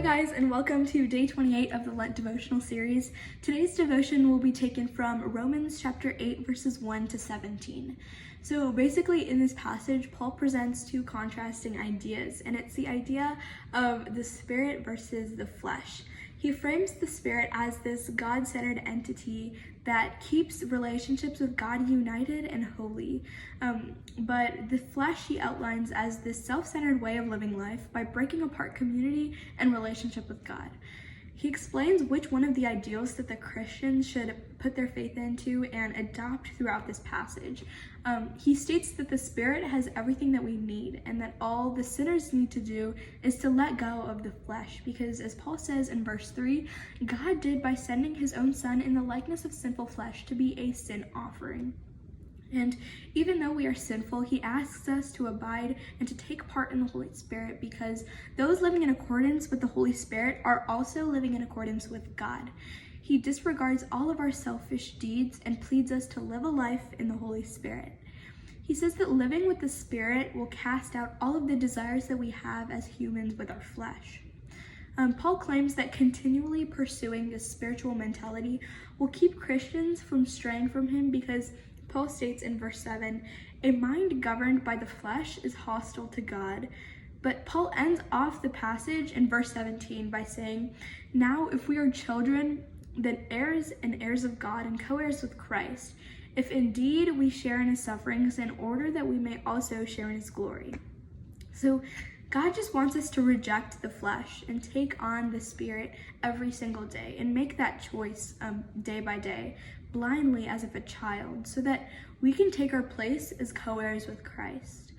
guys, and welcome to day 28 of the Lent devotional series. Today's devotion will be taken from Romans chapter 8 verses 1 to 17. So basically in this passage, Paul presents two contrasting ideas, and it's the idea of the spirit versus the flesh. He frames the spirit as this God-centered entity that keeps relationships with God united and holy. But the flesh he outlines as this self-centered way of living life by breaking apart community and relationship with God. He explains which one of the ideals that the Christians should put their faith into and adopt throughout this passage. He states that the Spirit has everything that we need, and that all the sinners need to do is to let go of the flesh, because as Paul says in verse 3, God did by sending his own Son in the likeness of sinful flesh to be a sin offering. And even though we are sinful, he asks us to abide and to take part in the Holy Spirit, because those living in accordance with the Holy Spirit are also living in accordance with God. He disregards all of our selfish deeds and pleads us to live a life in the Holy Spirit. He says that living with the Spirit will cast out all of the desires that we have as humans with our flesh. Paul claims that continually pursuing this spiritual mentality will keep Christians from straying from him, because Paul states in verse 7, "A mind governed by the flesh is hostile to God." But Paul ends off the passage in verse 17 by saying, "Now if we are children, then heirs and heirs of God and co-heirs with Christ, if indeed we share in his sufferings, in order that we may also share in his glory." So God just wants us to reject the flesh and take on the Spirit every single day and make that choice day by day, blindly as if a child, so that we can take our place as co-heirs with Christ.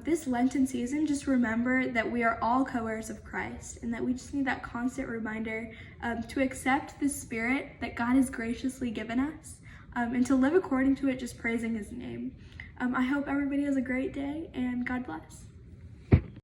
This Lenten season, just remember that we are all co-heirs of Christ, and that we just need that constant reminder to accept the Spirit that God has graciously given us, and to live according to it, just praising his name. I hope everybody has a great day, and God bless.